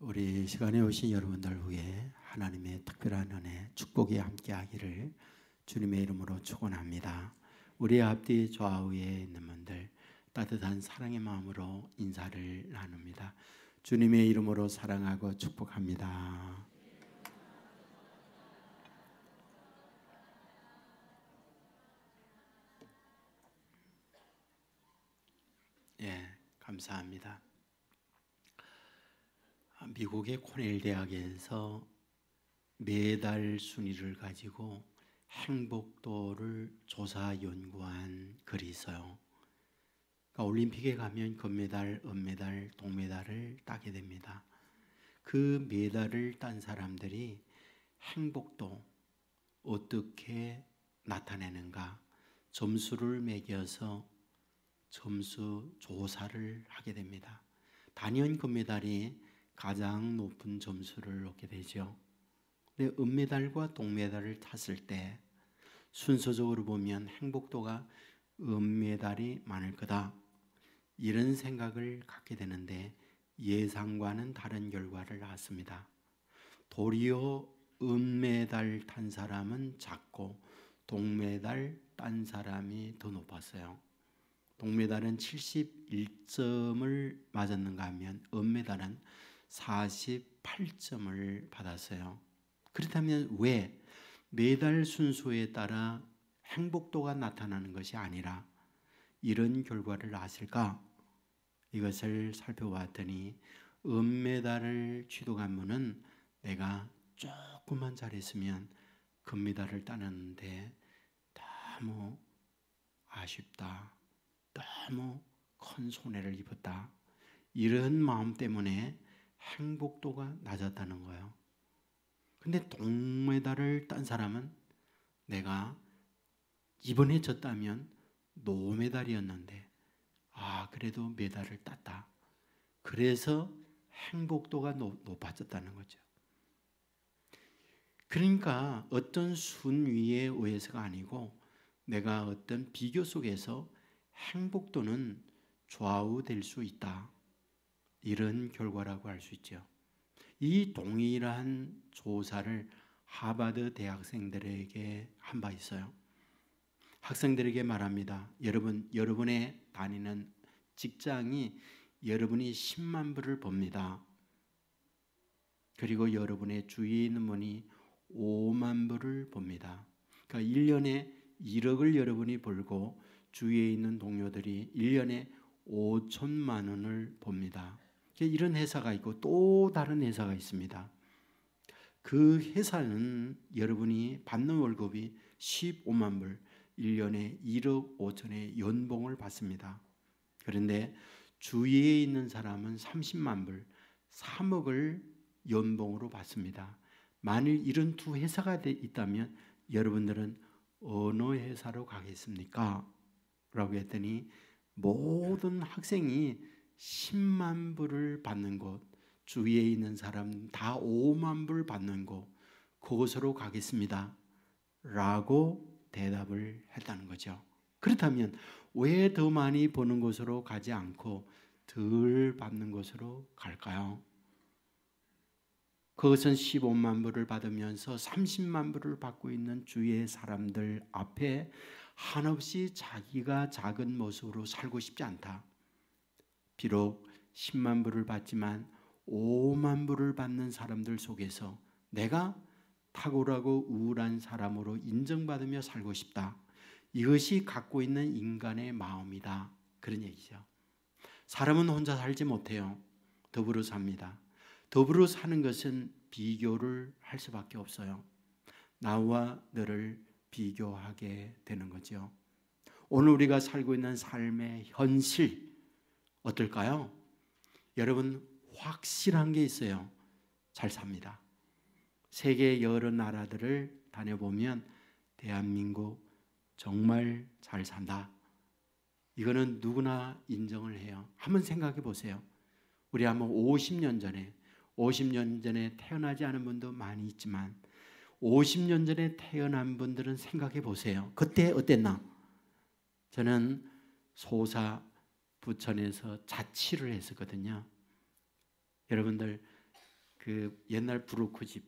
우리 시간에 오신 여러분들 위해 하나님의 특별한 은혜, 축복이 함께하기를 주님의 이름으로 축원합니다. 우리 앞뒤 좌우에 있는 분들 따뜻한 사랑의 마음으로 인사를 나눕니다. 주님의 이름으로 사랑하고 축복합니다. 감사합니다. 미국의 코넬 대학에서 매달 순위를 가지고 행복도를 조사 연구한 글이 있어요. 그러니까 올림픽에 가면 금메달, 은메달, 동메달을 따게 됩니다. 그 메달을 딴 사람들이 행복도 어떻게 나타내는가 점수를 매겨서 점수 조사를 하게 됩니다. 단연 금메달이 가장 높은 점수를 얻게 되죠. 근데 은메달과 동메달을 탔을 때 순서적으로 보면 행복도가 은메달이 많을 거다, 이런 생각을 갖게 되는데 예상과는 다른 결과를 낳았습니다. 도리어 은메달 탄 사람은 작고 동메달 딴 사람이 더 높았어요. 동메달은 71점을 맞았는가 하면 은메달은 48점을 받았어요. 그렇다면 왜 메달 순서에 따라 행복도가 나타나는 것이 아니라 이런 결과를 낳았을까? 이것을 살펴봤더니 은메달을 취득한 분은 내가 조금만 잘했으면 금메달을 따는데 너무 아쉽다, 너무 큰 손해를 입었다, 이런 마음 때문에 행복도가 낮았다는 거예요. 근데 동메달을 딴 사람은 내가 이번에 졌다면 노메달이었는데 그래도 메달을 땄다, 그래서 행복도가 높아졌다는 거죠. 그러니까 어떤 순위에 의해서가 아니고 내가 어떤 비교 속에서 행복도는 좌우될 수 있다, 이런 결과라고 할 수 있죠. 이 동일한 조사를 하버드 대학생들에게 한 바 있어요. 학생들에게 말합니다. 여러분의 다니는 직장이 여러분이 10만 불을 법니다. 그리고 여러분의 주위에 있는 분이 5만 불을 법니다. 그러니까 1년에 1억을 여러분이 벌고 주위에 있는 동료들이 1년에 5천만 원을 법니다. 이런 회사가 있고 또 다른 회사가 있습니다. 그 회사는 여러분이 받는 월급이 15만 불, 1년에 1억 5천의 연봉을 받습니다. 그런데 주위에 있는 사람은 30만 불, 3억을 연봉으로 받습니다. 만일 이런 두 회사가 있다면 여러분들은 어느 회사로 가겠습니까? 라고 했더니 모든 학생이 10만 불을 받는 곳, 주위에 있는 사람 다 5만 불 받는 곳, 그곳으로 가겠습니다 라고 대답을 했다는 거죠. 그렇다면 왜 더 많이 버는 곳으로 가지 않고 덜 받는 곳으로 갈까요? 그것은 15만 불을 받으면서 30만 불을 받고 있는 주위의 사람들 앞에 한없이 자기가 작은 모습으로 살고 싶지 않다. 비록 10만 불을 받지만 5만 불을 받는 사람들 속에서 내가 탁월하고 우월한 사람으로 인정받으며 살고 싶다. 이것이 갖고 있는 인간의 마음이다, 그런 얘기죠. 사람은 혼자 살지 못해요. 더불어 삽니다. 더불어 사는 것은 비교를 할 수밖에 없어요. 나와 너를 비교하게 되는 거죠. 오늘 우리가 살고 있는 삶의 현실 어떨까요? 여러분, 확실한 게 있어요. 잘 삽니다. 세계 여러 나라들을 다녀보면 대한민국 정말 잘 산다, 이거는 누구나 인정을 해요. 한번 생각해 보세요. 우리 한번 50년 전에 태어나지 않은 분도 많이 있지만 50년 전에 태어난 분들은 생각해 보세요. 그때 어땠나? 저는 소사 부천에서 자취를 했었거든요. 여러분들 그 옛날 브로커집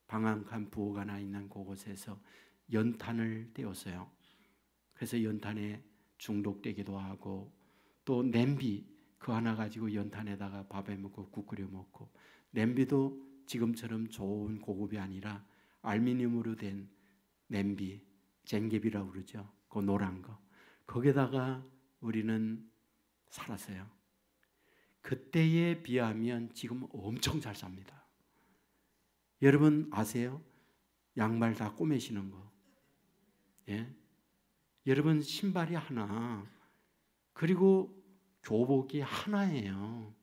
방한칸 부엌 하나 있는 그곳에서 연탄을 떼었어요. 그래서 연탄에 중독되기도 하고 또 냄비 그 하나 가지고 연탄에다가 밥해 먹고 국 끓여 먹고 냄비도 지금처럼 좋은 고급이 아니라 알루미늄으로 된 냄비 쟁개비라고 그러죠. 그 노란 거 거기다가 우리는 살았어요. 그때에 비하면 지금 엄청 잘 삽니다. 여러분 아세요? 양말 다 꼬매시는 거. 예? 여러분 신발이 하나 그리고 교복이 하나예요.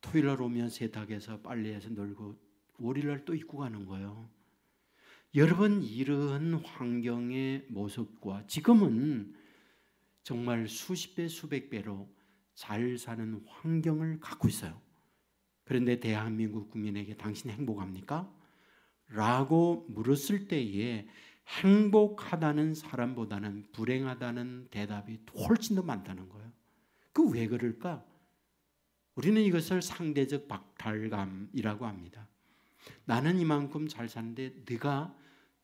토요일날 오면 세탁해서 빨래해서 널고 월요일날 또 입고 가는 거예요. 여러분 이런 환경의 모습과 지금은 정말 수십 배 수백 배로 잘 사는 환경을 갖고 있어요. 그런데 대한민국 국민에게 당신 행복합니까? 라고 물었을 때에 행복하다는 사람보다는 불행하다는 대답이 훨씬 더 많다는 거예요. 그 왜 그럴까? 우리는 이것을 상대적 박탈감이라고 합니다. 나는 이만큼 잘 사는데 네가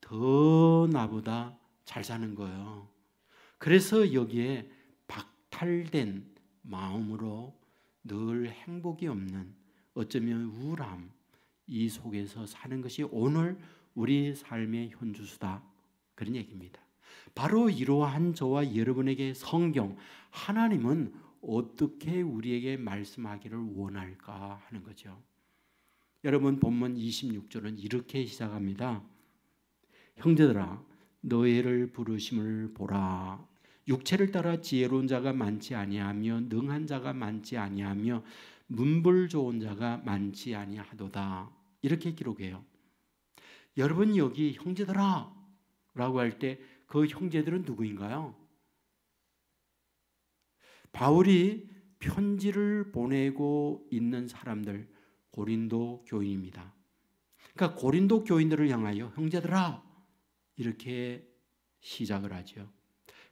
더 나보다 잘 사는 거예요. 그래서 여기에 박탈된 마음으로 늘 행복이 없는 어쩌면 우울함 이 속에서 사는 것이 오늘 우리 삶의 현주소다 그런 얘기입니다. 바로 이러한 저와 여러분에게 성경 하나님은 어떻게 우리에게 말씀하기를 원할까 하는 거죠. 여러분 본문 26절은 이렇게 시작합니다. 형제들아 너희를 부르심을 보라. 육체를 따라 지혜로운 자가 많지 아니하며 능한 자가 많지 아니하며 문불 좋은 자가 많지 아니하도다. 이렇게 기록해요. 여러분 여기 형제들아 라고 할 때 그 형제들은 누구인가요? 바울이 편지를 보내고 있는 사람들 고린도 교인입니다. 그러니까 고린도 교인들을 향하여 형제들아 이렇게 시작을 하죠.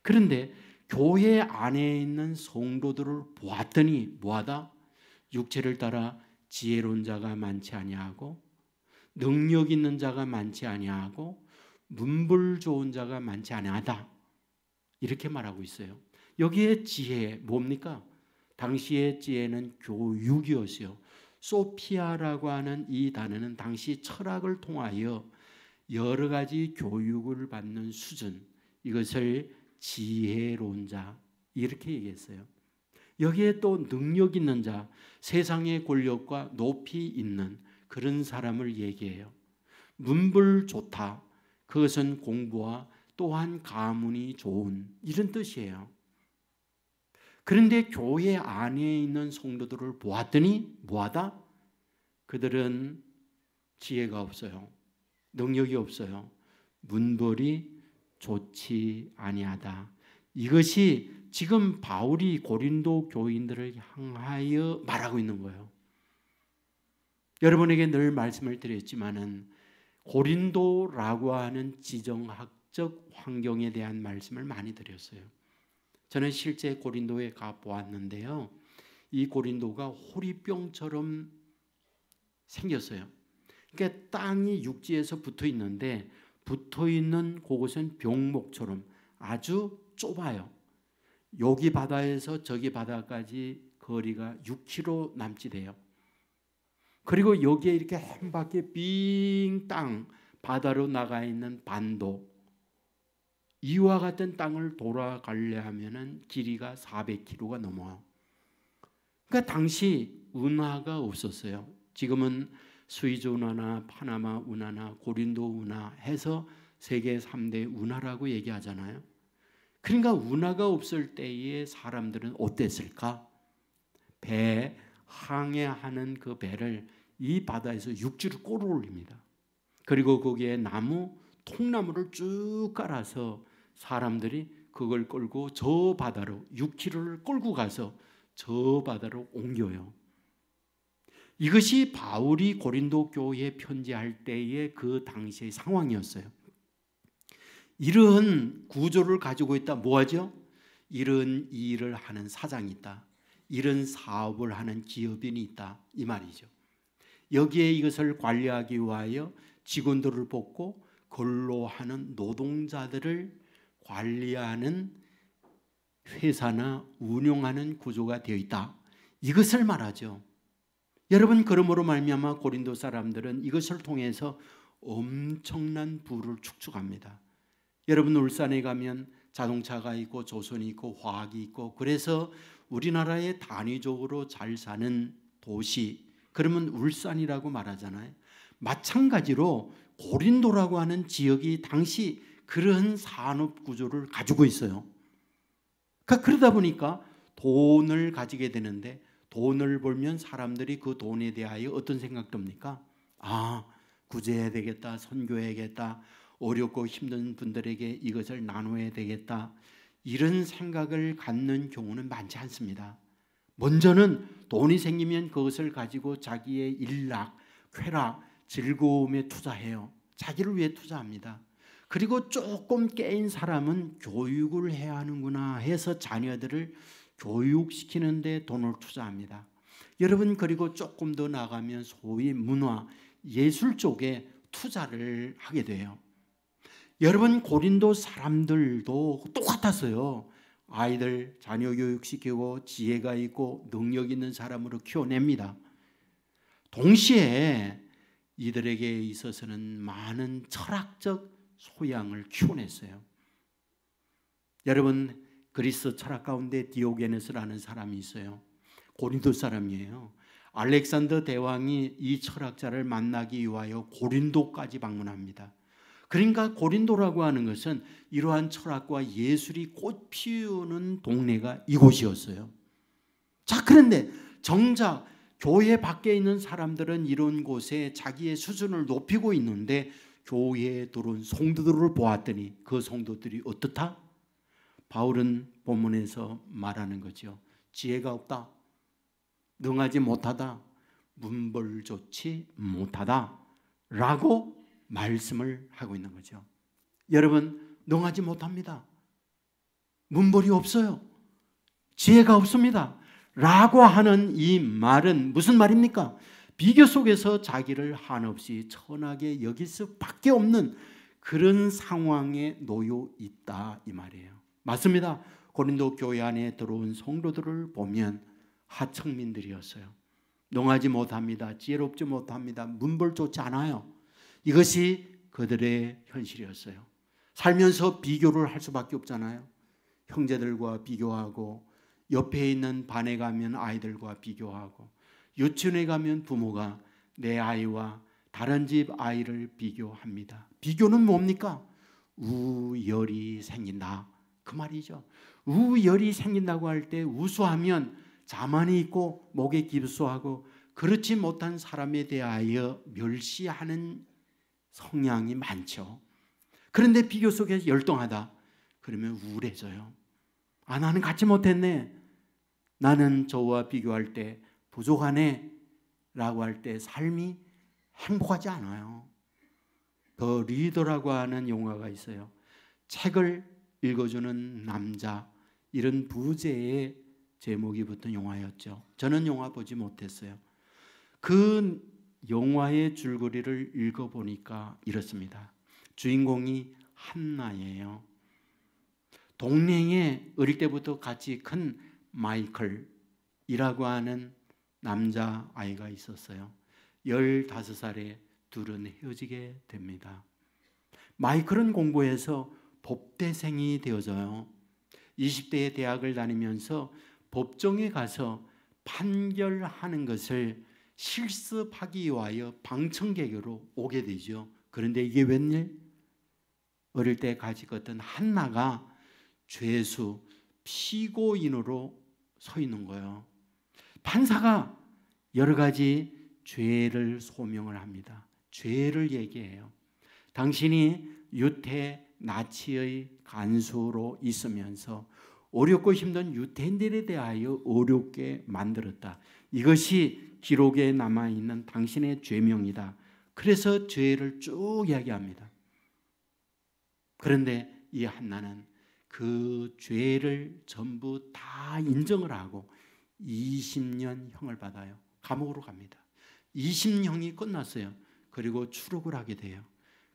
그런데 교회 안에 있는 성도들을 보았더니 뭐하다? 육체를 따라 지혜로운 자가 많지 아니하고 능력 있는 자가 많지 아니하고 문불 좋은 자가 많지 아니하다 이렇게 말하고 있어요. 여기에 지혜 뭡니까? 당시의 지혜는 교육이었어요. 소피아라고 하는 이 단어는 당시 철학을 통하여 여러 가지 교육을 받는 수준 이것을 지혜로운 자 이렇게 얘기했어요. 여기에 또 능력 있는 자 세상의 권력과 높이 있는 그런 사람을 얘기해요. 문불 좋다. 그것은 공부와 또한 가문이 좋은 이런 뜻이에요. 그런데 교회 안에 있는 성도들을 보았더니 뭐하다? 그들은 지혜가 없어요. 능력이 없어요. 문벌이 좋지 아니하다. 이것이 지금 바울이 고린도 교인들을 향하여 말하고 있는 거예요. 여러분에게 늘 말씀을 드렸지만은 고린도라고 하는 지정학적 환경에 대한 말씀을 많이 드렸어요. 저는 실제 고린도에 가 보았는데요. 이 고린도가 호리병처럼 생겼어요. 그러니까 땅이 육지에서 붙어 있는데 붙어 있는 그곳은 병목처럼 아주 좁아요. 여기 바다에서 저기 바다까지 거리가 6km 남짓 돼요. 그리고 여기에 이렇게 한 바퀴 빙 땅 바다로 나가 있는 반도 이와 같은 땅을 돌아가려 하면은 길이가 400km가 넘어요. 그러니까 당시 운하가 없었어요. 지금은 스위즈 운하나 파나마 운하나 고린도 운하 해서 세계 3대 운하라고 얘기하잖아요. 그러니까 운하가 없을 때의 사람들은 어땠을까? 배 항해하는 그 배를 이 바다에서 육지로 끌어올립니다. 그리고 거기에 나무, 통나무를 쭉 깔아서 사람들이 그걸 끌고 저 바다로 6km를 끌고 가서 저 바다로 옮겨요. 이것이 바울이 고린도 교회에 편지할 때의 그 당시의 상황이었어요. 이런 구조를 가지고 있다 뭐하죠? 이런 일을 하는 사장이 있다. 이런 사업을 하는 기업인이 있다 이 말이죠. 여기에 이것을 관리하기 위하여 직원들을 뽑고 근로하는 노동자들을 관리하는 회사나 운용하는 구조가 되어 있다. 이것을 말하죠. 여러분, 그러므로 말미암아 고린도 사람들은 이것을 통해서 엄청난 부를 축적합니다. 여러분, 울산에 가면 자동차가 있고 조선이 있고 화학이 있고, 그래서 우리나라에 단위적으로 잘 사는 도시, 그러면 울산이라고 말하잖아요. 마찬가지로 고린도라고 하는 지역이 당시 그런 산업 구조를 가지고 있어요. 그러다 보니까 돈을 가지게 되는데, 돈을 벌면 사람들이 그 돈에 대하여 어떤 생각 듭니까? 구제해야 되겠다, 선교해야겠다, 어렵고 힘든 분들에게 이것을 나눠야 되겠다, 이런 생각을 갖는 경우는 많지 않습니다. 먼저는 돈이 생기면 그것을 가지고 자기의 일락, 쾌락, 즐거움에 투자해요. 자기를 위해 투자합니다. 그리고 조금 깨인 사람은 교육을 해야 하는구나 해서 자녀들을 교육시키는 데 돈을 투자합니다. 여러분, 그리고 조금 더 나가면 소위 문화, 예술 쪽에 투자를 하게 돼요. 여러분, 고린도 사람들도 똑같았어요. 아이들 자녀 교육시키고 지혜가 있고 능력 있는 사람으로 키워냅니다. 동시에 이들에게 있어서는 많은 철학적 소양을 키워냈어요. 여러분, 그리스 철학 가운데 디오게네스라는 사람이 있어요. 고린도 사람이에요. 알렉산더 대왕이 이 철학자를 만나기 위하여 고린도까지 방문합니다. 그러니까 고린도라고 하는 것은 이러한 철학과 예술이 꽃 피우는 동네가 이곳이었어요. 자, 그런데 정작 교회 밖에 있는 사람들은 이런 곳에 자기의 수준을 높이고 있는데, 교회에 들어온 성도들을 보았더니 그 성도들이 어떻다? 바울은 본문에서 말하는 거죠. 지혜가 없다, 능하지 못하다, 문벌 좋지 못하다 라고 말씀을 하고 있는 거죠. 여러분, 능하지 못합니다, 문벌이 없어요, 지혜가 없습니다 라고 하는 이 말은 무슨 말입니까? 비교 속에서 자기를 한없이 천하게 여길 수밖에 없는 그런 상황에 놓여 있다, 이 말이에요. 맞습니다. 고린도 교회 안에 들어온 성도들을 보면 하청민들이었어요. 능하지 못합니다, 지혜롭지 못합니다, 문벌 좋지 않아요. 이것이 그들의 현실이었어요. 살면서 비교를 할 수밖에 없잖아요. 형제들과 비교하고, 옆에 있는 반에 가면 아이들과 비교하고, 유치원에 가면 부모가 내 아이와 다른 집 아이를 비교합니다. 비교는 뭡니까? 우열이 생긴다, 그 말이죠. 우열이 생긴다고 할 때 우수하면 자만이 있고 목에 기부수하고, 그렇지 못한 사람에 대하여 멸시하는 성향이 많죠. 그런데 비교 속에서 열등하다 그러면 우울해져요. 나는 갖지 못했네, 나는 저와 비교할 때 부족하네 라고 할 때 삶이 행복하지 않아요. 더 리더라고 하는 영화가 있어요. 책을 읽어주는 남자, 이런 부제의 제목이 붙은 영화였죠. 저는 영화 보지 못했어요. 그 영화의 줄거리를 읽어보니까 이렇습니다. 주인공이 한나예요. 동네에 어릴 때부터 같이 큰 마이클이라고 하는 남자아이가 있었어요. 15살에 둘은 헤어지게 됩니다. 마이클은 공부해서 법대생이 되어져요. 20대에 대학을 다니면서 법정에 가서 판결하는 것을 실습하기 위하여 방청객으로 오게 되죠. 그런데 이게 웬일? 어릴 때 가지고 있던 한나가 죄수, 피고인으로 서 있는 거예요. 판사가 여러 가지 죄를 소명을 합니다. 죄를 얘기해요. 당신이 유태 나치의 간수로 있으면서 어렵고 힘든 유태인들에 대하여 어렵게 만들었다. 이것이 기록에 남아있는 당신의 죄명이다. 그래서 죄를 쭉 이야기합니다. 그런데 이 한나는 그 죄를 전부 다 인정을 하고 20년 형을 받아요. 감옥으로 갑니다. 20형이 끝났어요. 그리고 추록을 하게 돼요.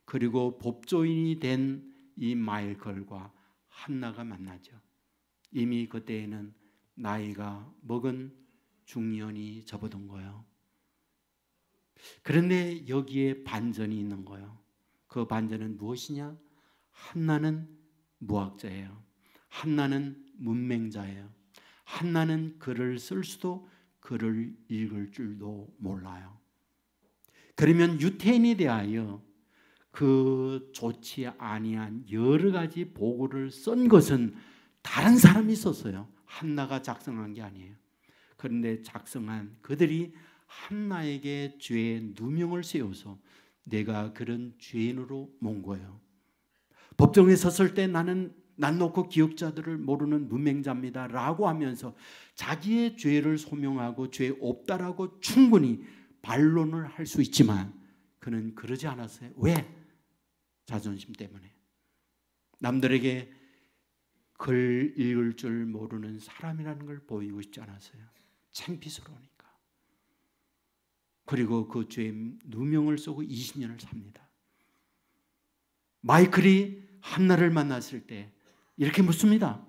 그리고 법조인이 된 이 마이클과 한나가 만나죠. 이미 그때에는 나이가 먹은 중년이 접어든 거예요. 그런데 여기에 반전이 있는 거예요. 그 반전은 무엇이냐? 한나는 무학자예요. 한나는 문맹자예요. 한나는 글을 쓸 수도 글을 읽을 줄도 몰라요. 그러면 유태인에 대하여 그 좋지 아니한 여러 가지 보고를 쓴 것은 다른 사람이 썼어요. 한나가 작성한 게 아니에요. 그런데 작성한 그들이 한나에게 죄의 누명을 세워서 내가 그런 죄인으로 몬 거예요. 법정에 섰을 때 나는 난 놓고 기억자들을 모르는 문맹자입니다 라고 하면서 자기의 죄를 소명하고 죄 없다라고 충분히 반론을 할 수 있지만 그는 그러지 않았어요. 왜? 자존심 때문에. 남들에게 글 읽을 줄 모르는 사람이라는 걸 보이고 싶지 않았어요. 창피스러우니까. 그리고 그 죄의 누명을 쓰고 20년을 삽니다. 마이클이 한나를 만났을 때 이렇게 묻습니다.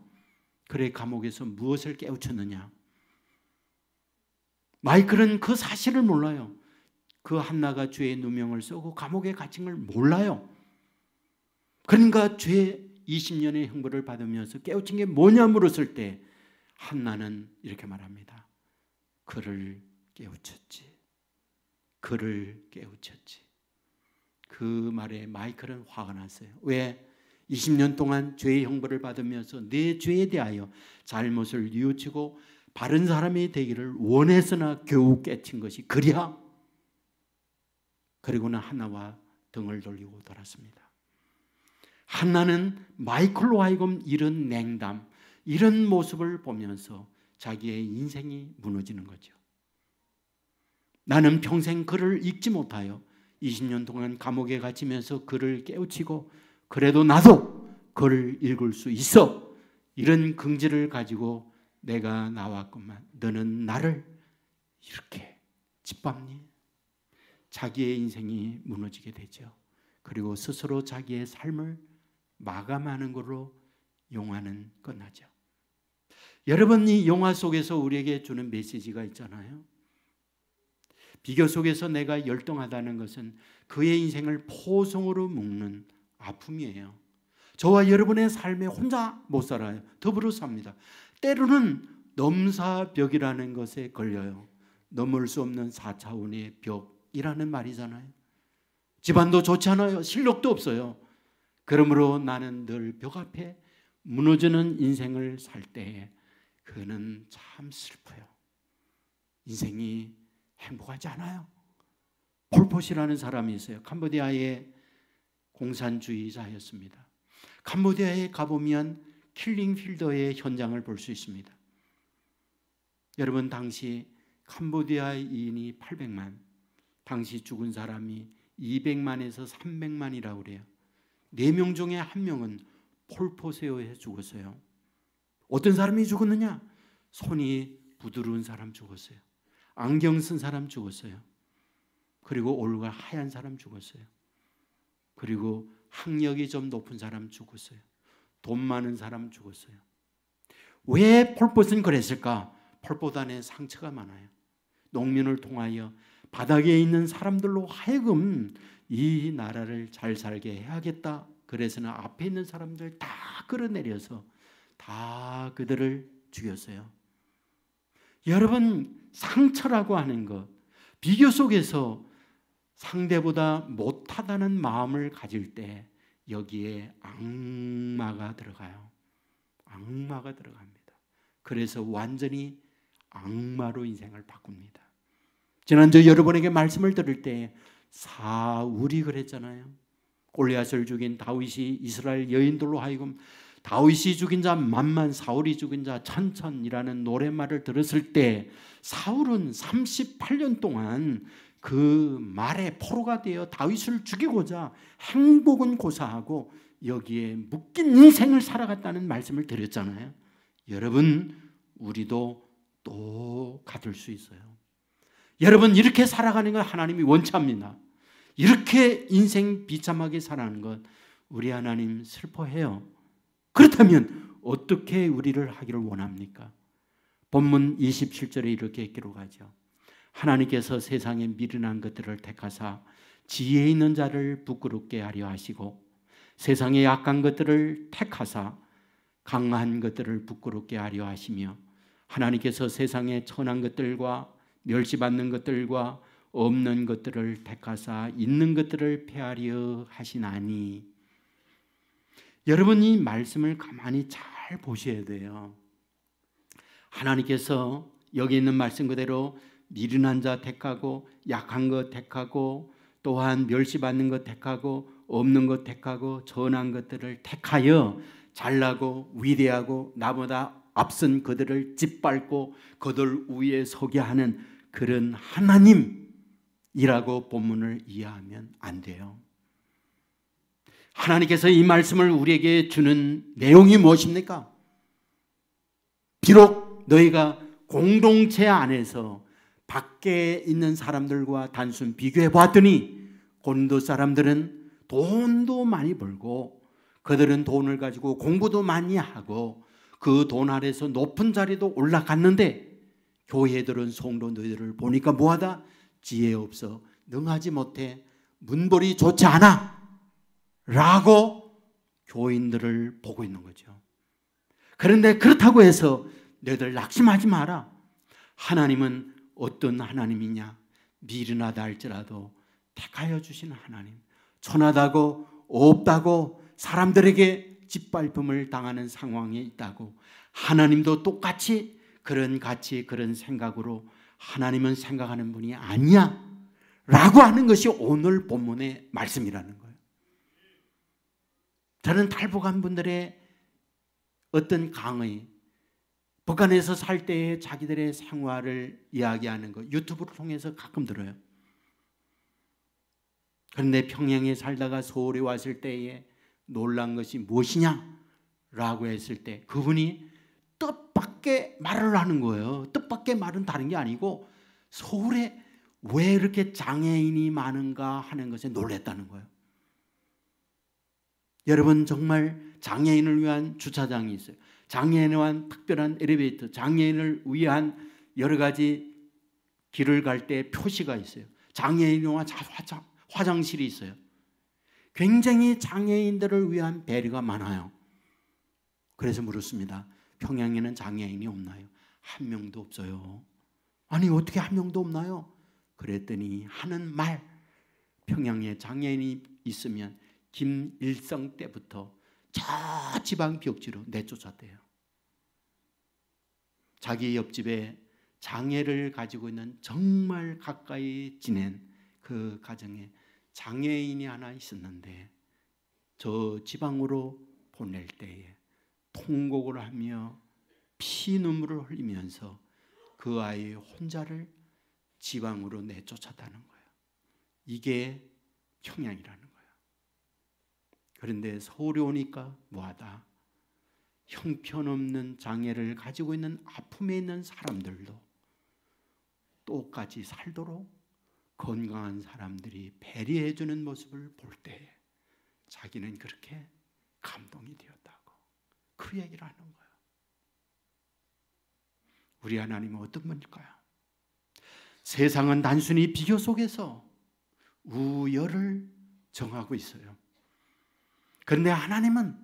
그래 감옥에서 무엇을 깨우쳤느냐? 마이클은 그 사실을 몰라요. 그 한나가 죄의 누명을 쓰고 감옥에 갇힌 걸 몰라요. 그러니까 죄 20년의 형벌을 받으면서 깨우친 게 뭐냐 물었을 때 한나는 이렇게 말합니다. 그를 깨우쳤지. 그를 깨우쳤지. 그 말에 마이클은 화가 났어요. 왜? 20년 동안 죄의 형벌을 받으면서 내 죄에 대하여 잘못을 뉘우치고 바른 사람이 되기를 원했으나 겨우 깨친 것이 그리야? 그리고는 한나와 등을 돌리고 돌았습니다. 한나는 마이클로 하여금 이런 냉담, 이런 모습을 보면서 자기의 인생이 무너지는 거죠. 나는 평생 글을 읽지 못하여 20년 동안 감옥에 갇히면서 글을 깨우치고 그래도 나도 글을 읽을 수 있어. 이런 긍지를 가지고 내가 나왔구만. 너는 나를 이렇게 짓밟니? 자기의 인생이 무너지게 되죠. 그리고 스스로 자기의 삶을 마감하는 걸로 영화는 끝나죠. 여러분, 이 영화 속에서 우리에게 주는 메시지가 있잖아요. 비교 속에서 내가 열등하다는 것은 그의 인생을 포성으로 묶는 아픔이에요. 저와 여러분의 삶에 혼자 못 살아요. 더불어 삽니다. 때로는 넘사벽이라는 것에 걸려요. 넘을 수 없는 4차원의 벽이라는 말이잖아요. 집안도 좋지 않아요. 실력도 없어요. 그러므로 나는 늘 벽 앞에 무너지는 인생을 살 때에 그는 참 슬퍼요. 인생이 행복하지 않아요. 폴폿이라는 사람이 있어요. 캄보디아의 공산주의자였습니다. 캄보디아에 가보면 킬링필더의 현장을 볼 수 있습니다. 여러분, 당시 캄보디아인이 800만, 당시 죽은 사람이 200만에서 300만이라고 그래요. 4명 중에 1명은 폴폿에 의해 죽었어요. 어떤 사람이 죽었느냐? 손이 부드러운 사람 죽었어요. 안경 쓴 사람 죽었어요. 그리고 얼굴 하얀 사람 죽었어요. 그리고 학력이 좀 높은 사람 죽었어요. 돈 많은 사람 죽었어요. 왜 폴폿은 그랬을까? 폴폿 안에 상처가 많아요. 농민을 통하여 바닥에 있는 사람들로 하여금 이 나라를 잘 살게 해야겠다. 그래서는 앞에 있는 사람들 다 끌어내려서 다 그들을 죽였어요. 여러분, 상처라고 하는 것, 비교 속에서 상대보다 못하다는 마음을 가질 때 여기에 악마가 들어가요. 악마가 들어갑니다. 그래서 완전히 악마로 인생을 바꿉니다. 지난주 여러분에게 말씀을 들을 때 사울이 그랬잖아요. 골리앗을 죽인 다윗이 이스라엘 여인들로 하여금 다윗이 죽인 자 만만, 사울이 죽인 자 천천이라는 노랫말을 들었을 때 사울은 38년 동안 그 말에 포로가 되어 다윗을 죽이고자 행복은 고사하고 여기에 묶인 인생을 살아갔다는 말씀을 드렸잖아요. 여러분, 우리도 또 가둘 수 있어요. 여러분, 이렇게 살아가는 건 하나님이 원치 않습니다. 이렇게 인생 비참하게 살아가는 것 우리 하나님 슬퍼해요. 그렇다면 어떻게 우리를 하기를 원합니까? 본문 27절에 이렇게 기록하죠. 하나님께서 세상에 미련한 것들을 택하사 지혜 있는 자를 부끄럽게 하려 하시고 세상의 약한 것들을 택하사 강한 것들을 부끄럽게 하려 하시며 하나님께서 세상의 천한 것들과 멸시받는 것들과 없는 것들을 택하사 있는 것들을 폐하려 하시나니. 여러분, 이 말씀을 가만히 잘 보셔야 돼요. 하나님께서 여기 있는 말씀 그대로 미련한 자 택하고 약한 것 택하고 또한 멸시받는 것 택하고 없는 것 택하고 전한 것들을 택하여 잘나고 위대하고 나보다 앞선 그들을 짓밟고 그들 위에 서게 하는 그런 하나님이라고 본문을 이해하면 안 돼요. 하나님께서 이 말씀을 우리에게 주는 내용이 무엇입니까? 비록 너희가 공동체 안에서 밖에 있는 사람들과 단순 비교해 보았더니 고린도 사람들은 돈도 많이 벌고 그들은 돈을 가지고 공부도 많이 하고 그 돈 아래서 높은 자리도 올라갔는데 교회들은 성도 너희들을 보니까 뭐하다? 지혜 없어, 능하지 못해, 문벌이 좋지 않아 라고 교인들을 보고 있는 거죠. 그런데 그렇다고 해서 너희들 낙심하지 마라. 하나님은 어떤 하나님이냐? 미련하다 할지라도 택하여 주시는 하나님, 천하다고 없다고 사람들에게 짓밟음을 당하는 상황에 있다고 하나님도 똑같이 그런 가치 그런 생각으로 하나님은 생각하는 분이 아니야 라고 하는 것이 오늘 본문의 말씀이라는 거예요. 저는 탈북한 분들의 어떤 강의, 북한에서 살 때의 자기들의 생활을 이야기하는 거 유튜브를 통해서 가끔 들어요. 그런데 평양에 살다가 서울에 왔을 때에 놀란 것이 무엇이냐? 라고 했을 때 그분이 뜻밖의 말을 하는 거예요. 뜻밖의 말은 다른 게 아니고 서울에 왜 이렇게 장애인이 많은가 하는 것에 놀랐다는 거예요. 여러분, 정말 장애인을 위한 주차장이 있어요. 장애인을 위한 특별한 엘리베이터, 장애인을 위한 여러 가지 길을 갈 때 표시가 있어요. 장애인을 위한 화장실이 있어요. 굉장히 장애인들을 위한 배려가 많아요. 그래서 물었습니다. 평양에는 장애인이 없나요? 한 명도 없어요. 아니, 어떻게 한 명도 없나요? 그랬더니 하는 말, 평양에 장애인이 있으면 김일성 때부터 저 지방 벽지로 내쫓았대요. 자기 옆집에 장애를 가지고 있는 정말 가까이 지낸 그 가정에 장애인이 하나 있었는데 저 지방으로 보낼 때에 통곡을 하며 피눈물을 흘리면서 그 아이 혼자를 지방으로 내쫓았다는 거예요. 이게 평양이라는 거예요. 그런데 서울에 오니까 뭐하다? 형편없는 장애를 가지고 있는 아픔에 있는 사람들도 똑같이 살도록 건강한 사람들이 배려해 주는 모습을 볼 때 자기는 그렇게 감동이 되었다고 그 얘기를 하는 거예요. 우리 하나님은 어떤 분일까요? 세상은 단순히 비교 속에서 우열을 정하고 있어요. 그런데 하나님은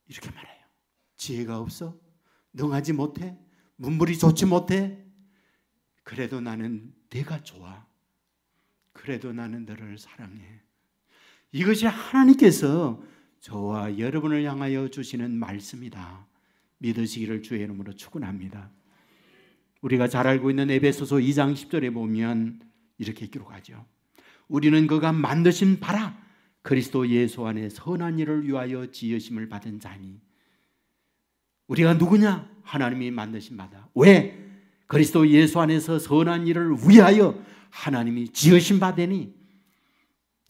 이렇게 말해요. 지혜가 없어? 능하지 못해? 문물이 좋지 못해? 그래도 나는 네가 좋아. 그래도 나는 너를 사랑해. 이것이 하나님께서 저와 여러분을 향하여 주시는 말씀이다. 믿으시기를 주의 이름으로 축원합니다. 우리가 잘 알고 있는 에베소서 2장 10절에 보면 이렇게 기록하죠. 우리는 그가 만드신 바라 그리스도 예수 안에 선한 일을 위하여 지으심을 받은 자니. 우리가 누구냐? 하나님이 만드신 바다. 왜? 그리스도 예수 안에서 선한 일을 위하여 하나님이 지으신 바되니.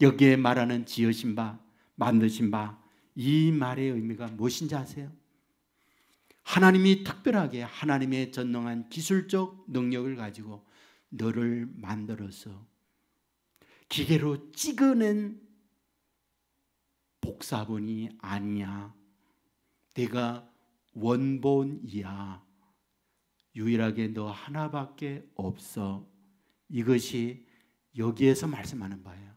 여기에 말하는 지으신 바, 만드신 바, 이 말의 의미가 무엇인지 아세요? 하나님이 특별하게 하나님의 전능한 기술적 능력을 가지고 너를 만들어서 기계로 찍어낸 복사본이 아니야. 내가 원본이야. 유일하게 너 하나밖에 없어. 이것이 여기에서 말씀하는 바예요.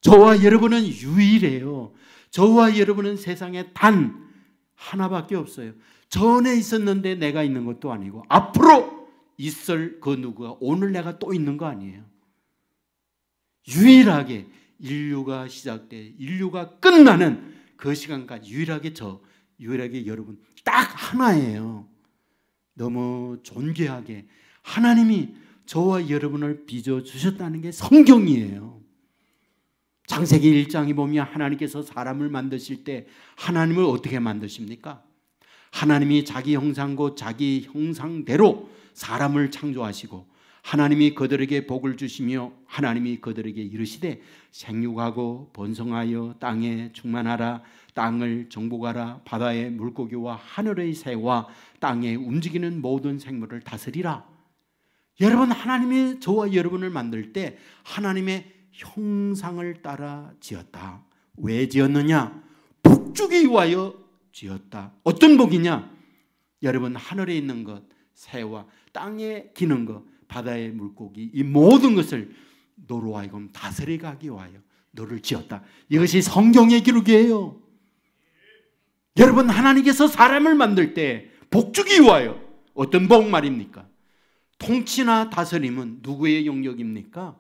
저와 여러분은 유일해요. 저와 여러분은 세상에 단 하나밖에 없어요. 전에 있었는데 내가 있는 것도 아니고 앞으로 있을 그 누구가 오늘 내가 또 있는 거 아니에요. 유일하게 인류가 시작돼 인류가 끝나는 그 시간까지 유일하게 여러분 딱 하나예요. 너무 존귀하게 하나님이 저와 여러분을 빚어주셨다는 게 성경이에요. 창세기 1장에 보면 하나님께서 사람을 만드실 때 하나님을 어떻게 만드십니까? 하나님이 자기 형상고 자기 형상대로 사람을 창조하시고 하나님이 그들에게 복을 주시며 하나님이 그들에게 이르시되 생육하고 번성하여 땅에 충만하라. 땅을 정복하라. 바다의 물고기와 하늘의 새와 땅에 움직이는 모든 생물을 다스리라. 여러분, 하나님이 저와 여러분을 만들 때 하나님의 형상을 따라 지었다. 왜 지었느냐? 복주기 위하여 지었다. 어떤 복이냐? 여러분, 하늘에 있는 것, 새와 땅에 기는 것, 바다의 물고기, 이 모든 것을 너로 하여금 다스려가기 위하여 너를 지었다. 이것이 성경의 기록이에요. 여러분, 하나님께서 사람을 만들 때 복주기 위하여 어떤 복 말입니까? 통치나 다스림은 누구의 영역입니까?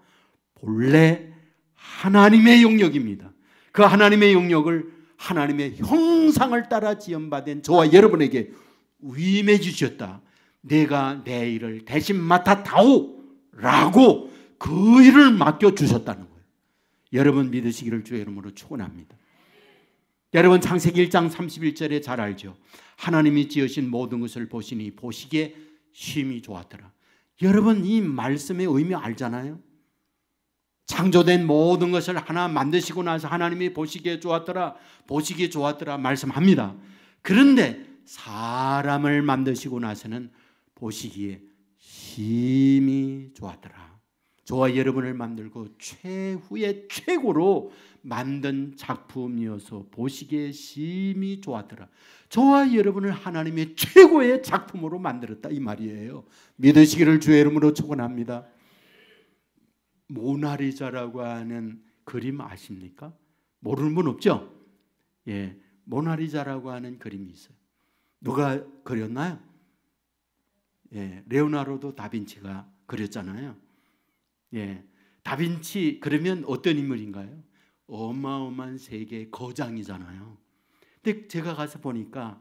본래 하나님의 영역입니다. 그 하나님의 영역을 하나님의 형상을 따라 지음받은 저와 여러분에게 위임해 주셨다. 내가 내 일을 대신 맡았다오 라고 그 일을 맡겨주셨다는 거예요. 여러분 믿으시기를 주의 이름으로 축원합니다. 여러분, 창세기 1장 31절에 잘 알죠. 하나님이 지으신 모든 것을 보시니 보시기에 쉼이 좋았더라. 여러분, 이 말씀의 의미 알잖아요. 창조된 모든 것을 하나 만드시고 나서 하나님이 보시기에 좋았더라, 보시기에 좋았더라 말씀합니다. 그런데 사람을 만드시고 나서는 보시기에 심히 좋았더라. 저와 여러분을 만들고 최후의 최고로 만든 작품이어서 보시기에 심히 좋았더라. 저와 여러분을 하나님의 최고의 작품으로 만들었다 이 말이에요. 믿으시기를 주의 이름으로 축원합니다. 모나리자라고 하는 그림 아십니까? 모르는 분 없죠? 예, 모나리자라고 하는 그림이 있어요. 누가 그렸나요? 예, 레오나르도 다빈치가 그렸잖아요. 예, 다빈치 그러면 어떤 인물인가요? 어마어마한 세계의 거장이잖아요. 근데 제가 가서 보니까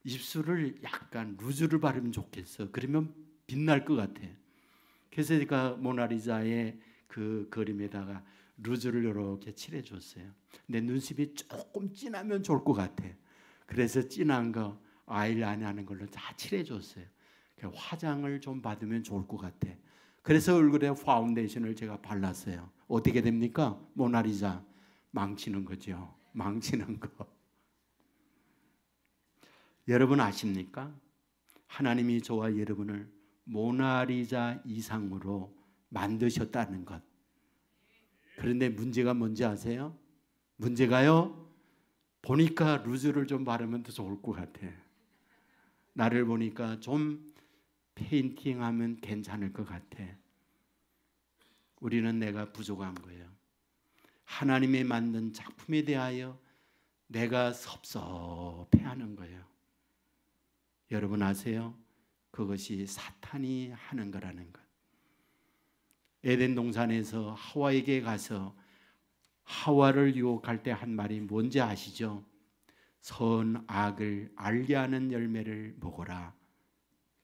입술을 약간 루즈를 바르면 좋겠어. 그러면 빛날 것 같아. 그래서 제가 모나리자의 그 그림에다가 루즈를 이렇게 칠해줬어요. 근데 눈썹이 조금 진하면 좋을 것 같아. 그래서 진한 거 아이라인 하는 걸로 다 칠해줬어요. 화장을 좀 받으면 좋을 것 같아. 그래서 얼굴에 파운데이션을 제가 발랐어요. 어떻게 됩니까? 모나리자 망치는 거죠. 망치는 거. 여러분 아십니까? 하나님이 저와 여러분을 모나리자 이상으로 만드셨다는 것. 그런데 문제가 뭔지 아세요? 문제가요, 보니까 루즈를 좀 바르면 더 좋을 것 같아. 나를 보니까 좀 페인팅하면 괜찮을 것 같아. 우리는 내가 부족한 거예요. 하나님이 만든 작품에 대하여 내가 섭섭해하는 거예요. 여러분 아세요? 그것이 사탄이 하는 거라는 것. 에덴 동산에서 하와에게 가서 하와를 유혹할 때 한 말이 뭔지 아시죠? 선악을 알게 하는 열매를 먹어라.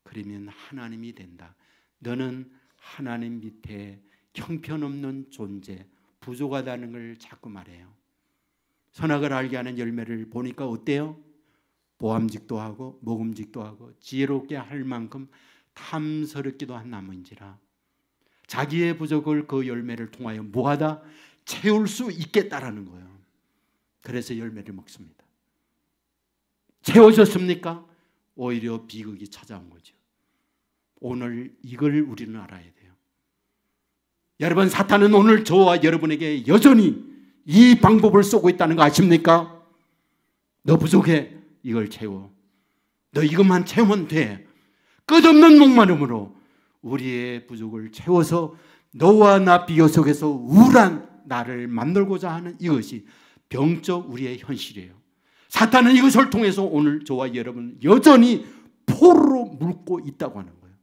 그러면 하나님이 된다. 너는 하나님 밑에 형편없는 존재, 부족하다는 걸 자꾸 말해요. 선악을 알게 하는 열매를 보니까 어때요? 보암직도 하고 먹음직도 하고 지혜롭게 할 만큼 탐스럽기도 한 나무인지라. 자기의 부족을 그 열매를 통하여 뭐하다? 채울 수 있겠다라는 거예요. 그래서 열매를 먹습니다. 채워졌습니까? 오히려 비극이 찾아온 거죠. 오늘 이걸 우리는 알아야 돼요. 여러분, 사탄은 오늘 저와 여러분에게 여전히 이 방법을 쓰고 있다는 거 아십니까? 너 부족해. 이걸 채워. 너 이것만 채우면 돼. 끝없는 목마름으로 우리의 부족을 채워서 너와 나 비교 속에서 우울한 나를 만들고자 하는 이것이 병적 우리의 현실이에요. 사탄은 이것을 통해서 오늘 저와 여러분 여전히 포로로 묶고 있다고 하는 거예요.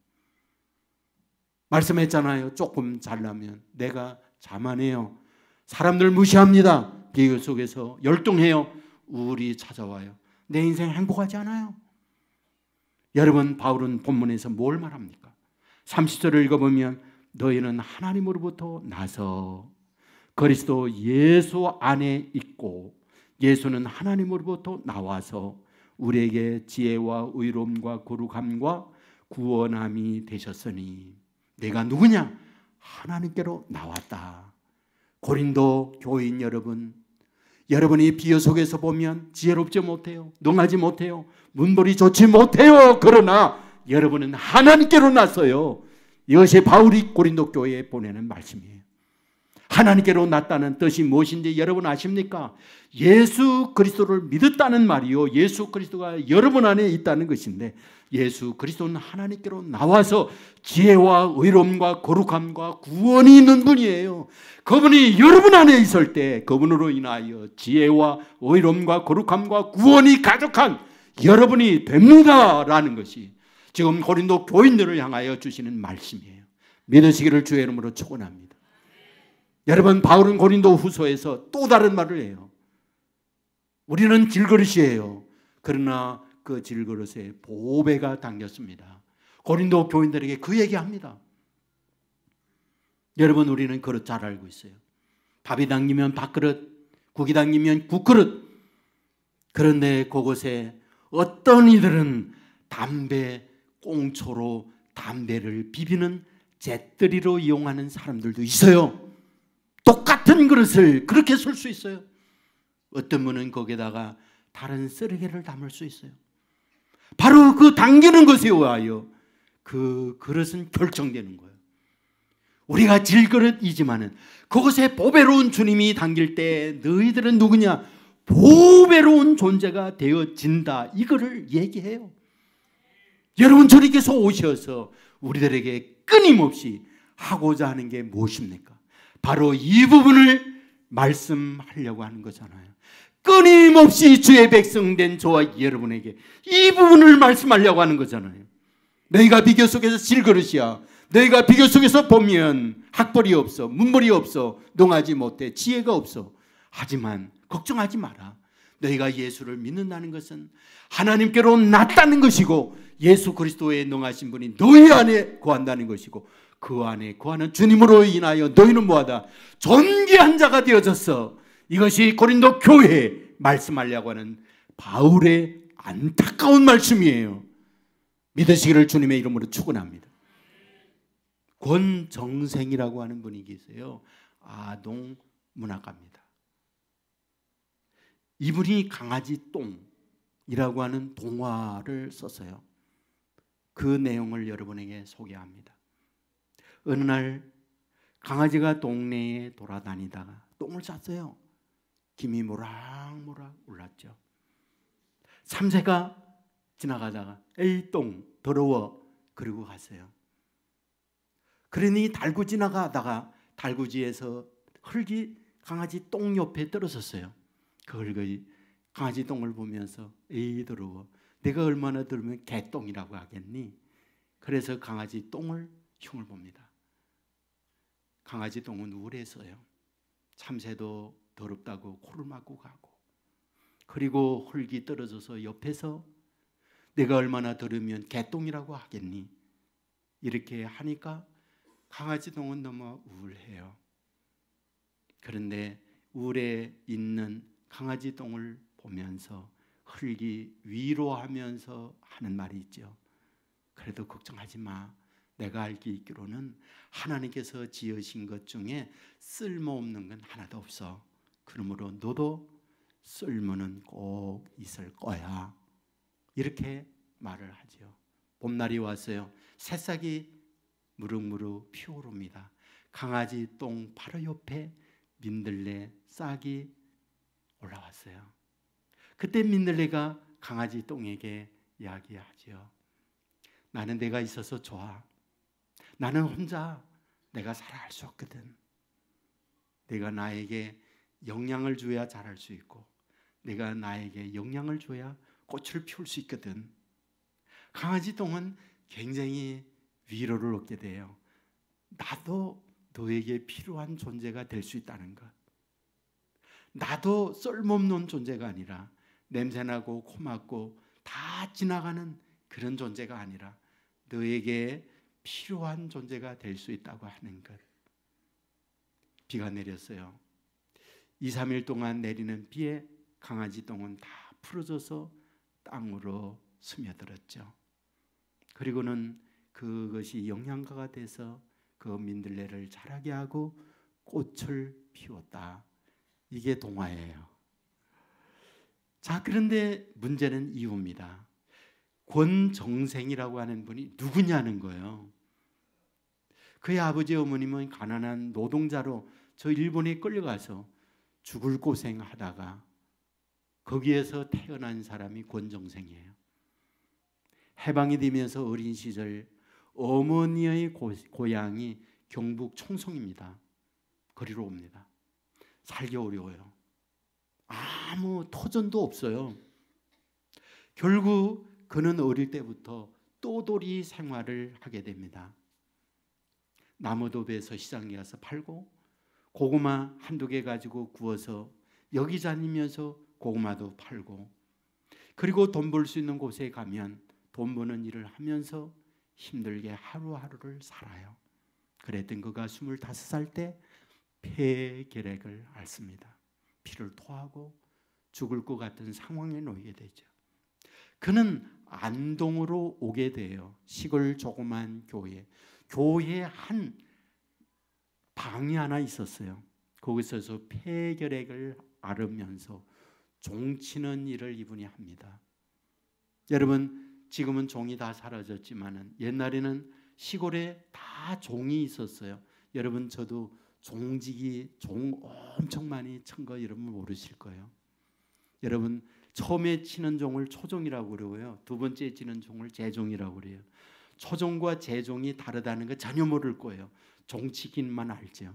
말씀했잖아요. 조금 잘나면 내가 자만해요. 사람들 무시합니다. 비교 속에서 열등해요. 우울이 찾아와요. 내 인생 행복하지 않아요. 여러분, 바울은 본문에서 뭘 말합니까? 30절을 읽어보면 너희는 하나님으로부터 나서 그리스도 예수 안에 있고 예수는 하나님으로부터 나와서 우리에게 지혜와 의로움과 거룩함과 구원함이 되셨으니 내가 누구냐? 하나님께로 나왔다. 고린도 교인 여러분, 여러분이 비유 속에서 보면 지혜롭지 못해요. 능하지 못해요. 문벌이 좋지 못해요. 그러나 여러분은 하나님께로 났어요. 이것이 바울이 고린도 교회에 보내는 말씀이에요. 하나님께로 났다는 뜻이 무엇인지 여러분 아십니까? 예수 그리스도를 믿었다는 말이요, 예수 그리스도가 여러분 안에 있다는 것인데, 예수 그리스도는 하나님께로 나와서 지혜와 의로움과 거룩함과 구원이 있는 분이에요. 그분이 여러분 안에 있을 때 그분으로 인하여 지혜와 의로움과 거룩함과 구원이 가득한 여러분이 됩니다라는 것이 지금 고린도 교인들을 향하여 주시는 말씀이에요. 믿으시기를 주의 이름으로 축원합니다. 여러분, 바울은 고린도 후서에서 또 다른 말을 해요. 우리는 질그릇이에요. 그러나 그 질그릇에 보배가 담겼습니다. 고린도 교인들에게 그 얘기합니다. 여러분, 우리는 그릇 잘 알고 있어요. 밥이 담기면 밥그릇, 국이 담기면 국그릇. 그런데 그곳에 어떤 이들은 담배 꽁초로 담배를 비비는 잿더리로 이용하는 사람들도 있어요. 똑같은 그릇을 그렇게 쓸 수 있어요. 어떤 분은 거기다가 다른 쓰레기를 담을 수 있어요. 바로 그 당기는 것에 의하여 그 그릇은 결정되는 거예요. 우리가 질그릇이지만은 그것에 보배로운 주님이 담길 때 너희들은 누구냐? 보배로운 존재가 되어진다. 이거를 얘기해요. 여러분, 주님께서 오셔서 우리들에게 끊임없이 하고자 하는 게 무엇입니까? 바로 이 부분을 말씀하려고 하는 거잖아요. 끊임없이 주의 백성된 저와 여러분에게 이 부분을 말씀하려고 하는 거잖아요. 너희가 비교 속에서 질그릇이야. 너희가 비교 속에서 보면 학벌이 없어, 문벌이 없어, 능하지 못해, 지혜가 없어. 하지만 걱정하지 마라. 너희가 예수를 믿는다는 것은 하나님께로 났다는 것이고 예수 그리스도의 능하신 분이 너희 안에 거한다는 것이고 그 안에 거하는 주님으로 인하여 너희는 뭐하다? 존귀한 자가 되어졌어. 이것이 고린도 교회에 말씀하려고 하는 바울의 안타까운 말씀이에요. 믿으시기를 주님의 이름으로 축원합니다. 권정생이라고 하는 분이 계세요. 아동 문학가입니다. 이분이 강아지 똥이라고 하는 동화를 썼어요. 그 내용을 여러분에게 소개합니다. 어느 날 강아지가 동네에 돌아다니다가 똥을 쌌어요. 김이 모락모락 올랐죠. 참새가 지나가다가 에이 똥 더러워 그러고 갔어요. 그러니 달구 지나가다가 달구지에서 흙이 강아지 똥 옆에 떨어졌어요. 그 흙이 강아지 똥을 보면서 에이 더러워, 내가 얼마나 더러우면 개똥이라고 하겠니? 그래서 강아지 똥을 흉을 봅니다. 강아지 똥은 우울해서요. 참새도 더럽다고 코를 막고 가고, 그리고 흙이 떨어져서 옆에서 내가 얼마나 더러우면 개똥이라고 하겠니? 이렇게 하니까 강아지 똥은 너무 우울해요. 그런데 우울해 있는 강아지 똥을 보면서 흙이 위로하면서 하는 말이 있죠. 그래도 걱정하지 마. 내가 알기로는 하나님께서 지으신 것 중에 쓸모없는 건 하나도 없어. 그러므로 너도 쓸모는 꼭 있을 거야. 이렇게 말을 하죠. 봄날이 왔어요. 새싹이 무릉무릉 피어오릅니다. 강아지 똥 바로 옆에 민들레 싹이 올라왔어요. 그때 민들레가 강아지 똥에게 이야기하지요. 나는 내가 있어서 좋아. 나는 혼자 내가 살아갈 수 없거든. 내가 나에게 영양을 줘야 자랄 수 있고, 내가 나에게 영양을 줘야 꽃을 피울 수 있거든. 강아지 똥은 굉장히 위로를 얻게 돼요. 나도 너에게 필요한 존재가 될 수 있다는 것. 나도 쓸모없는 존재가 아니라 냄새나고 코막고 다 지나가는 그런 존재가 아니라 너에게 필요한 존재가 될 수 있다고 하는 것. 비가 내렸어요. 2, 3일 동안 내리는 비에 강아지 똥은 다 풀어져서 땅으로 스며들었죠. 그리고는 그것이 영양가가 돼서 그 민들레를 자라게 하고 꽃을 피웠다. 이게 동화예요. 자, 그런데 문제는 이유입니다. 권정생이라고 하는 분이 누구냐는 거예요. 그의 아버지 어머님은 가난한 노동자로 저 일본에 끌려가서 죽을 고생하다가 거기에서 태어난 사람이 권정생이에요. 해방이 되면서 어린 시절 어머니의 고향이 경북 청송입니다. 거리로 옵니다. 살기 어려워요. 아무 터전도 없어요. 결국 그는 어릴 때부터 떠돌이 생활을 하게 됩니다. 나무도배에서 시장에 가서 팔고 고구마 한두 개 가지고 구워서 여기 다니면서 고구마도 팔고, 그리고 돈 벌 수 있는 곳에 가면 돈 버는 일을 하면서 힘들게 하루하루를 살아요. 그랬던 그가 25살 때 폐결핵을 앓습니다. 피를 토하고 죽을 것 같은 상황에 놓이게 되죠. 그는 안동으로 오게 돼요. 시골 조그만 교회에 한 방이 하나 있었어요. 거기서 폐결핵을 앓으면서 종치는 일을 이분이 합니다. 여러분, 지금은 종이 다 사라졌지만 옛날에는 시골에 다 종이 있었어요. 여러분, 저도 종 엄청 많이 친 거 여러분 모르실 거예요. 여러분, 처음에 치는 종을 초종이라고 그러고요. 두 번째 치는 종을 재종이라고 그래요. 초종과 재종이 다르다는 거 전혀 모를 거예요. 종치기만 알죠.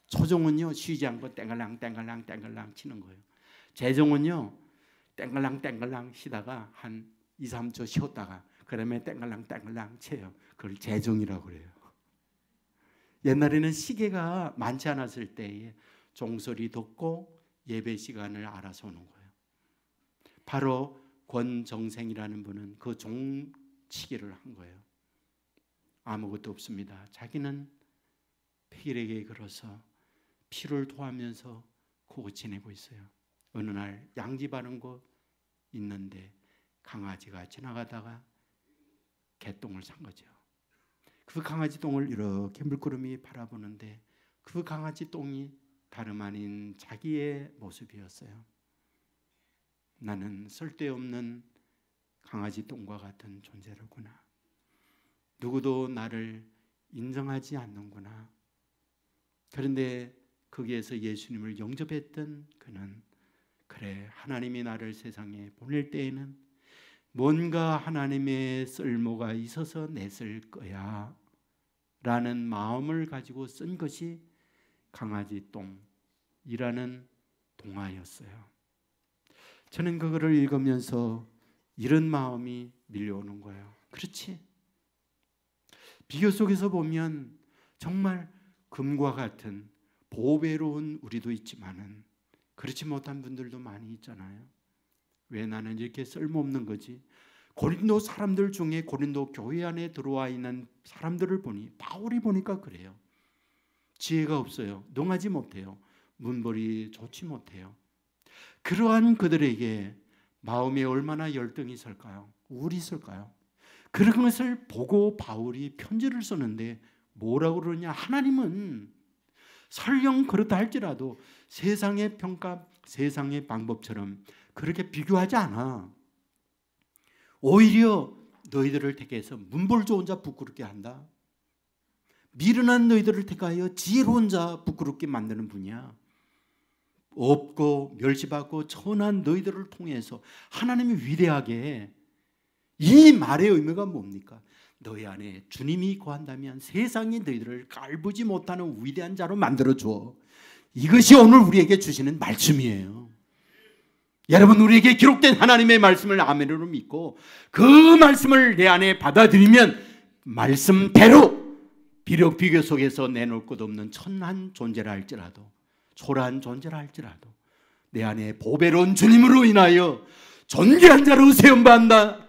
초종은요, 쉬지 않고 땡글랑 땡글랑 땡글랑 치는 거예요. 재종은요, 땡글랑 땡글랑 쉬다가 한 2, 3초 쉬었다가 그다음에 땡글랑 땡글랑 쳐요. 그걸 재종이라고 그래요. 옛날에는 시계가 많지 않았을 때에 종소리 듣고 예배 시간을 알아서 오는 거예요. 바로 권정생이라는 분은 그 종치기를 한 거예요. 아무것도 없습니다. 자기는 폐결핵에 걸어서 피를 토하면서 그거 지내고 있어요. 어느 날 양지 바른 곳 있는데 강아지가 지나가다가 개똥을 산 거죠. 그 강아지 똥을 이렇게 물끄러미 바라보는데 그 강아지 똥이 다름 아닌 자기의 모습이었어요. 나는 쓸데없는 강아지 똥과 같은 존재로구나. 누구도 나를 인정하지 않는구나. 그런데 거기에서 예수님을 영접했던 그는, 그래, 하나님이 나를 세상에 보낼 때에는 뭔가 하나님의 쓸모가 있어서 냈을 거야 라는 마음을 가지고 쓴 것이 강아지 똥이라는 동화였어요. 저는 그거를 읽으면서 이런 마음이 밀려오는 거예요. 그렇지? 비교 속에서 보면 정말 금과 같은 보배로운 우리도 있지만은 그렇지 못한 분들도 많이 있잖아요. 왜 나는 이렇게 쓸모없는 거지? 고린도 사람들 중에 고린도 교회 안에 들어와 있는 사람들을 보니, 바울이 보니까 그래요. 지혜가 없어요. 능하지 못해요. 문벌이 좋지 못해요. 그러한 그들에게 마음에 얼마나 열등이 있을까요? 우울이 있을까요? 그런 것을 보고 바울이 편지를 쓰는데 뭐라고 그러냐? 하나님은 설령 그렇다 할지라도 세상의 평가, 세상의 방법처럼 그렇게 비교하지 않아. 오히려 너희들을 택해서 문벌 좋은 자 부끄럽게 한다. 미련한 너희들을 택하여 지혜로운 자 부끄럽게 만드는 분이야. 없고 멸시받고 천한 너희들을 통해서 하나님이 위대하게, 이 말의 의미가 뭡니까? 너희 안에 주님이 거한다면 세상이 너희들을 깔보지 못하는 위대한 자로 만들어줘. 이것이 오늘 우리에게 주시는 말씀이에요. 여러분, 우리에게 기록된 하나님의 말씀을 아멘으로 믿고 그 말씀을 내 안에 받아들이면 말씀대로 비록 비교 속에서 내놓을 것 없는 천한 존재라 할지라도, 초라한 존재라 할지라도 내 안에 보배로운 주님으로 인하여 존귀한 자로 세움받는다,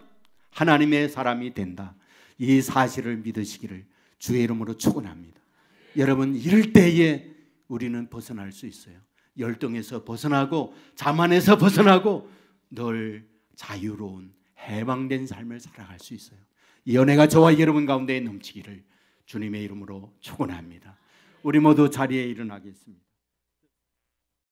하나님의 사람이 된다, 이 사실을 믿으시기를 주의 이름으로 축원합니다. 여러분, 이럴 때에 우리는 벗어날 수 있어요. 열등에서 벗어나고 자만에서 벗어나고 늘 자유로운 해방된 삶을 살아갈 수 있어요. 이 은혜가 저와 여러분 가운데 넘치기를 주님의 이름으로 축원합니다. 우리 모두 자리에 일어나겠습니다.